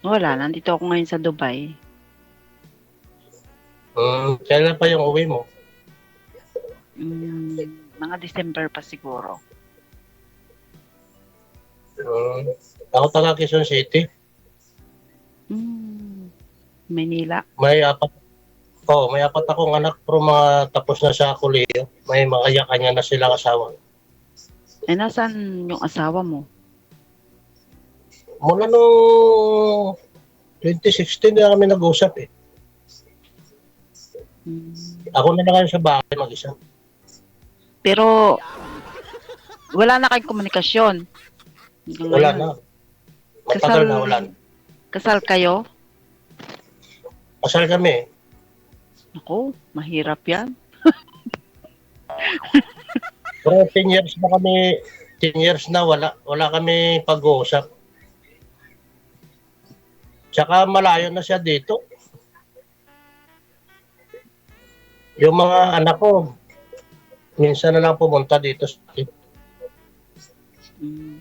Wala, nandito ako ngayon sa Dubai. Kailan pa yung uwi mo? Mga December pa siguro. Hmm, Ako taga Quezon City. Hmm, Manila. May apat, may apat akong anak pero mga tapos na sa kolehiyo. May mga kanya-kanya na silang asawa. Eh, nasaan yung asawa mo? Mula nung 2016 na kami nag-usap eh. Hmm, Ako na lang sa bahay mag-isa. pero wala na kayong komunikasyon hanggang Wala ngayon. na. Kasal Matagal na wala na. kasal kayo? Kasal kami. Naku, mahirap 'yan. Pero 10 years na kami, 10 years na wala kami pag-uusap. Tsaka malayo na siya dito. Yung mga anak ko, minsan na lang pumunta dito. Hmm,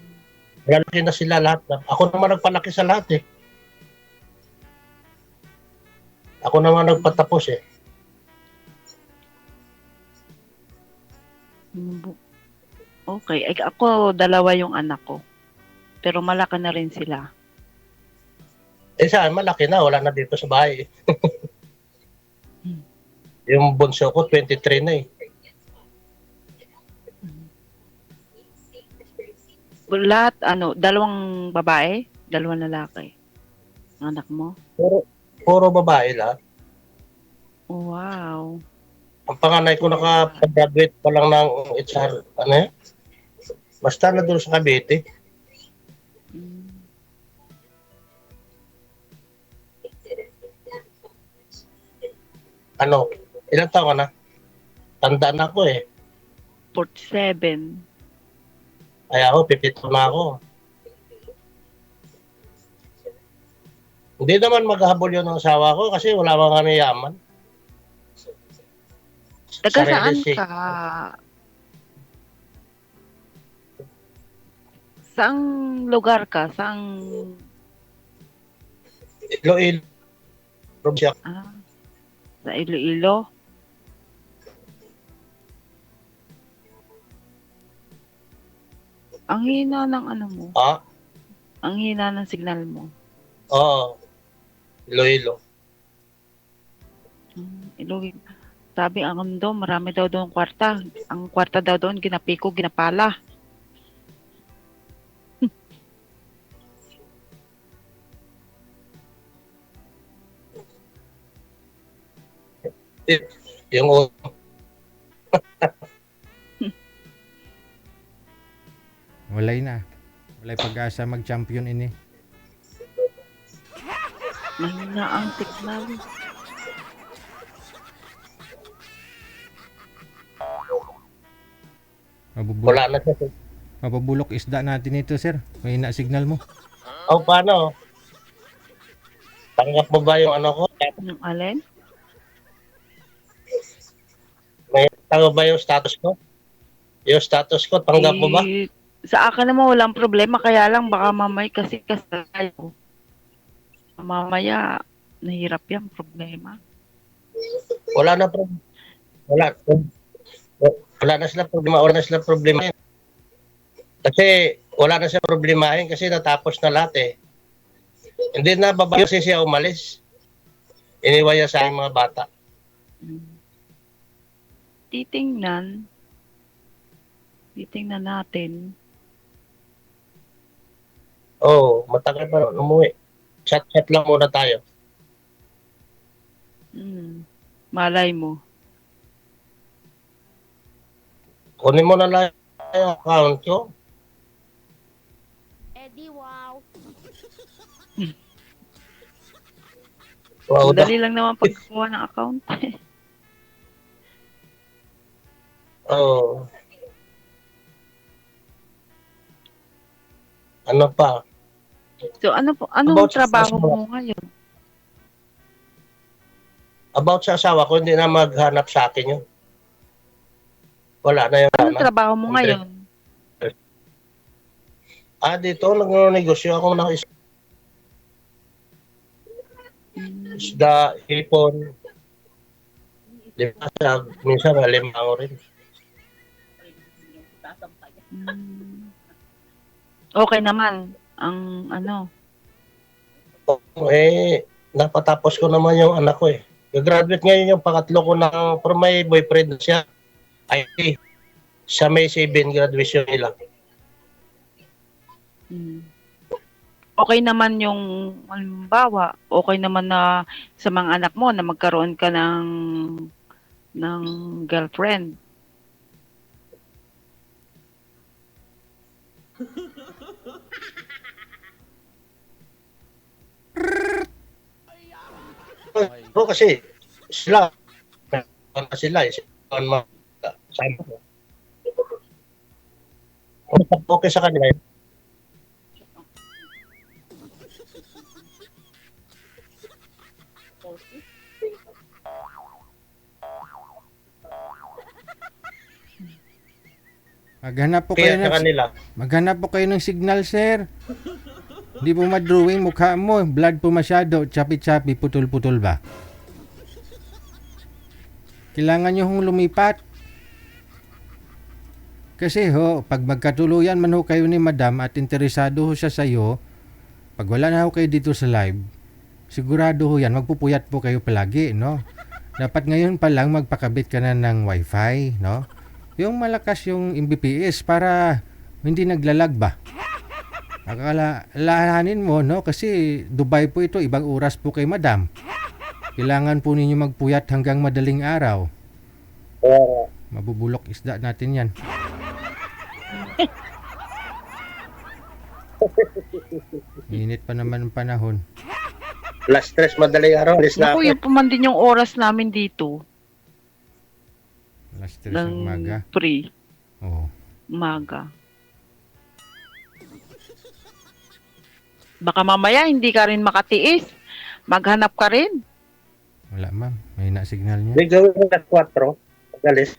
Malalaki na sila lahat. Ako naman nagpalaki sa lahat eh. Ako naman hmm, nagpatapos eh. okey. Eh, ako dalawa yung anak ko, pero malaki na rin sila. Eh saan, malaki na, wala na dito sa bahay. Hmm, Yung bunso ko, 23 na eh. hmm. Lahat ano, dalawang babae, dalawang lalaki ang anak mo? Puro, puro babae lahat. Wow, Ang panganay ko puro babae. nakapag-graduate pa lang ng HR, ano eh? Basta na doon sa Cavite. Hmm, Ano, ilang taon ka na? Tanda na ako eh. 47. Ay ako, pipito na ako. Hindi naman maghahabol yun ng asawa ko kasi wala mga kami yaman. Taga Sarili saan si ka? Saang lugar ka? Iloilo, probinsya. Ah, sa Iloilo? Ang hina ng ano mo, Ah, ang hina ng signal mo. oo, Iloilo. Iloilo. Sabi ang ano daw, marami daw doong kwarta. Ang kwarta daw doon, ginapiko, ginapala. Yung Walay na. Walay pag-asa mag-champion ini. Mahina ang signal. wala Mabubulok, na siya. mabubulok isda natin ito, sir. Mahina signal mo. O paano? Tanggap mo ba yung ano ko? Yung alin? May tanggap ba yung status ko? Yung status ko, tanggap mo ba? Eh, sa akin naman walang problema. Kaya lang baka mamay kasi tayo. Mamaya, nahirap yan, problema. Wala na problema. Wala. Wala na sila problema. Wala na sila problema. Kasi wala na siya problemahin kasi natapos na lahat eh. Hindi na babae kasi siya umalis. Iniwan niya sa aking mga bata. Mm. Titingnan, titingnan natin. Matagal pa rin umuwi. Chat-chat lang muna tayo. Malay mo. Kunin mo na lang yung account ko. Eddie, wow. Wow, Madali lang naman pagkuha ng account. oh, ano pa? So ano po, anong About sa trabaho asawa, mo ngayon? about sa asawa ko, hindi na maghanap sa akin yun. Wala na yung Anong na. trabaho mo 100. ngayon? Dito, nag-negosyo ako ng isda, hipon, limasag, minsan halimango rin. Mm. Okay naman ang ano. Napatapos ko naman yung anak ko eh. Graduate ngayon yung pangatlo ko ng, pero may boyfriend na siya. IT. Sa May 7 graduation nila. Mm. Okay naman yung halimbawa, okay naman na sa mga anak mo na magkaroon ka ng girlfriend. Oo kasi sila, sila eh. Sabi ko. Okay sa kanila yun. Maghanap po Kaya kayo sa ng, kanila. maghanap po kayo ng signal, sir. Hindi po madrawing mukha mo. Blood po masyado. Chapi-chapi, putol-putol ba? Kailangan nyo hong lumipat. Kasi ho, pag magkatuluyan man ho kayo ni madam at interesado ho siya sa'yo, pag wala na ho kayo dito sa live, sigurado ho yan, magpupuyat po kayo palagi, no? Dapat ngayon pa lang magpakabit ka na ng wifi, no? Yung malakas yung Mbps para hindi naglalag ba? Akalahanin mo, no? Kasi Dubai po ito, ibang oras po kay madam. Kailangan po ninyo magpuyat hanggang madaling araw. Mabubulok isda natin yan. Init pa naman ang panahon. Last stress madaling araw. Alis na Naku, ako. yun pa man din yung oras namin dito Last stress ng ng umaga. free Oo. umaga. Baka mamaya hindi ka rin makatiis. Maghanap ka rin. Wala ma'am. May na-signal niya. May gawin na 4. Pag-alis.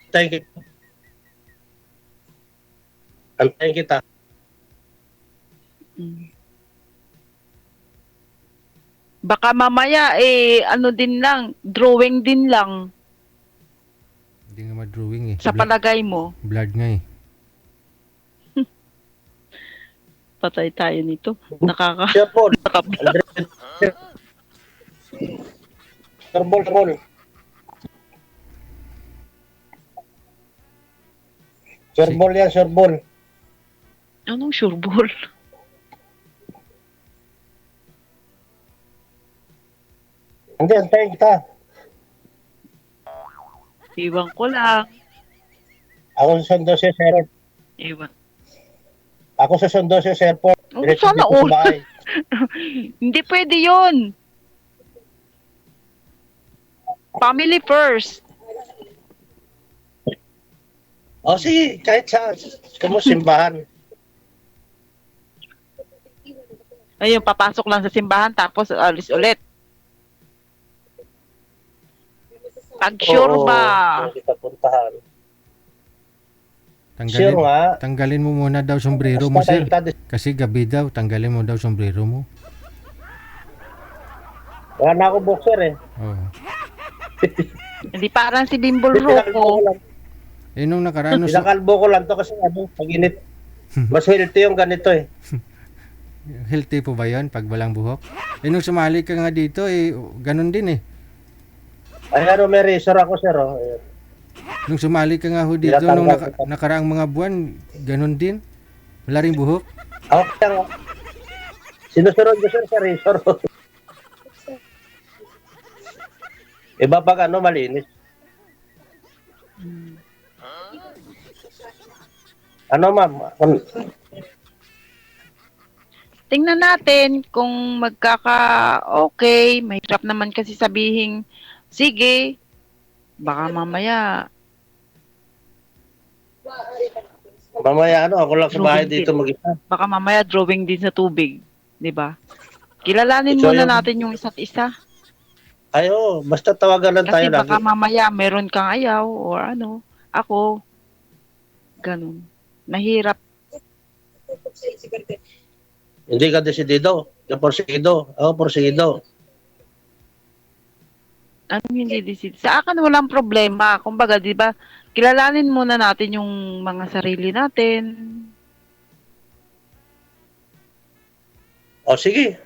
Antayin kita. Antayin kita. Mm. Baka mamaya ano din lang, drawing din lang Hindi nga ma-drawing eh. sa palagay mo. Blood nga eh. Patay tayo nito. Nakaka Siya po. nakabla. Serbol. Serbol yan, serbol. Anong sureball? Hindi, antayin kita. Iwan ko lang. Ako susundo siya sa airport. Iwan. Ako susundo siya sa airport. Oh, Diretso sana dito sa all. bahay. Hindi pwede yun. Family first. O sige, kahit saan. Kamu simbahan. Ayun, papasok lang sa simbahan tapos alis ulit. Pag sure Oo, ba? doon kita puntahan. Tanggalin, Sure nga. tanggalin mo muna daw sombrero mo, Basta sir. tayo Kasi gabi daw, tanggalin mo daw sombrero mo. wala na ako boxer eh. Oo. Hindi parang si Bimbol Pinakalbo ko Rocco. lang. Eh nung nakaraan, Pinakalbo ko lang to kasi pag-init. Mas healthy yung ganito eh. healthy po ba yun pag walang buhok? Eh nung sumali ka nga dito, ganun din eh. Ay may razor ako sir. Oh. Ayan. Nung sumali ka nga ho dito, nung nakaraang mga buwan, ganun din. Wala rin buhok. Ako kaya nga. Sinusunod ko sir sa razor. Iba pag malinis. Ano ma'am? Tingnan natin kung magkaka-okay. Mahirap naman kasi sabihin, sige, baka mamaya Mamaya ako lang sa bahay dito mag-isa. baka mamaya drawing din sa tubig, 'di ba? Kilalanin So, muna yung- natin yung isa't isa. Ayo, basta tawagan lang tayo Kasi baka lagi. mamaya meron kang ayaw or ako, ganun. Mahirap. Hindi ka desidido. Ka porsigido. Ako porsigido. Ano hindi decide? Sa akin walang problema. Kumbaga, 'di ba? Kilalanin muna natin yung mga sarili natin. O sige.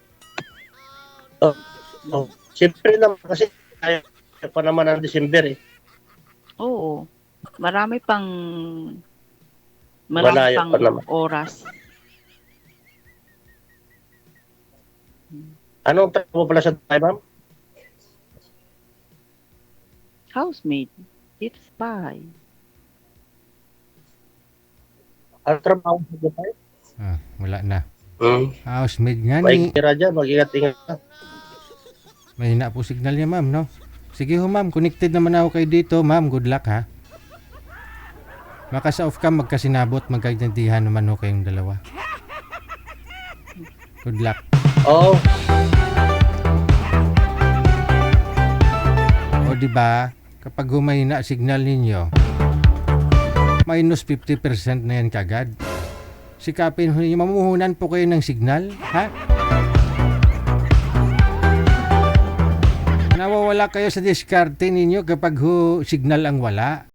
Siyempre naman kasi kaya pa naman ang December eh. Oo. Marami Malayo pang pa naman. oras. Anong trabaho mo pala sa tayo, ma'am? Housemaid. It's bahay. Anong trabaho mo sa tayo? Wala na. Hmm. Housemaid nga May ni. tira dyan. Mag-ingat-ingat ka. Mahina po signal niya, ma'am, no? Sige ho, ma'am. Connected naman ako kayo dito, ma'am. Good luck, ha? Baka sa off-cam magkasinabot, magkaintindihan naman ho kayong dalawa. Good luck. Oo. O di ba? Kapag humahina signal ninyo, minus 50% na yan kagad. Sikapin ho ninyo, mamuhunan po kayo ng signal, ha? Nawawala kayo sa diskarte ninyo kapag ho signal ang wala.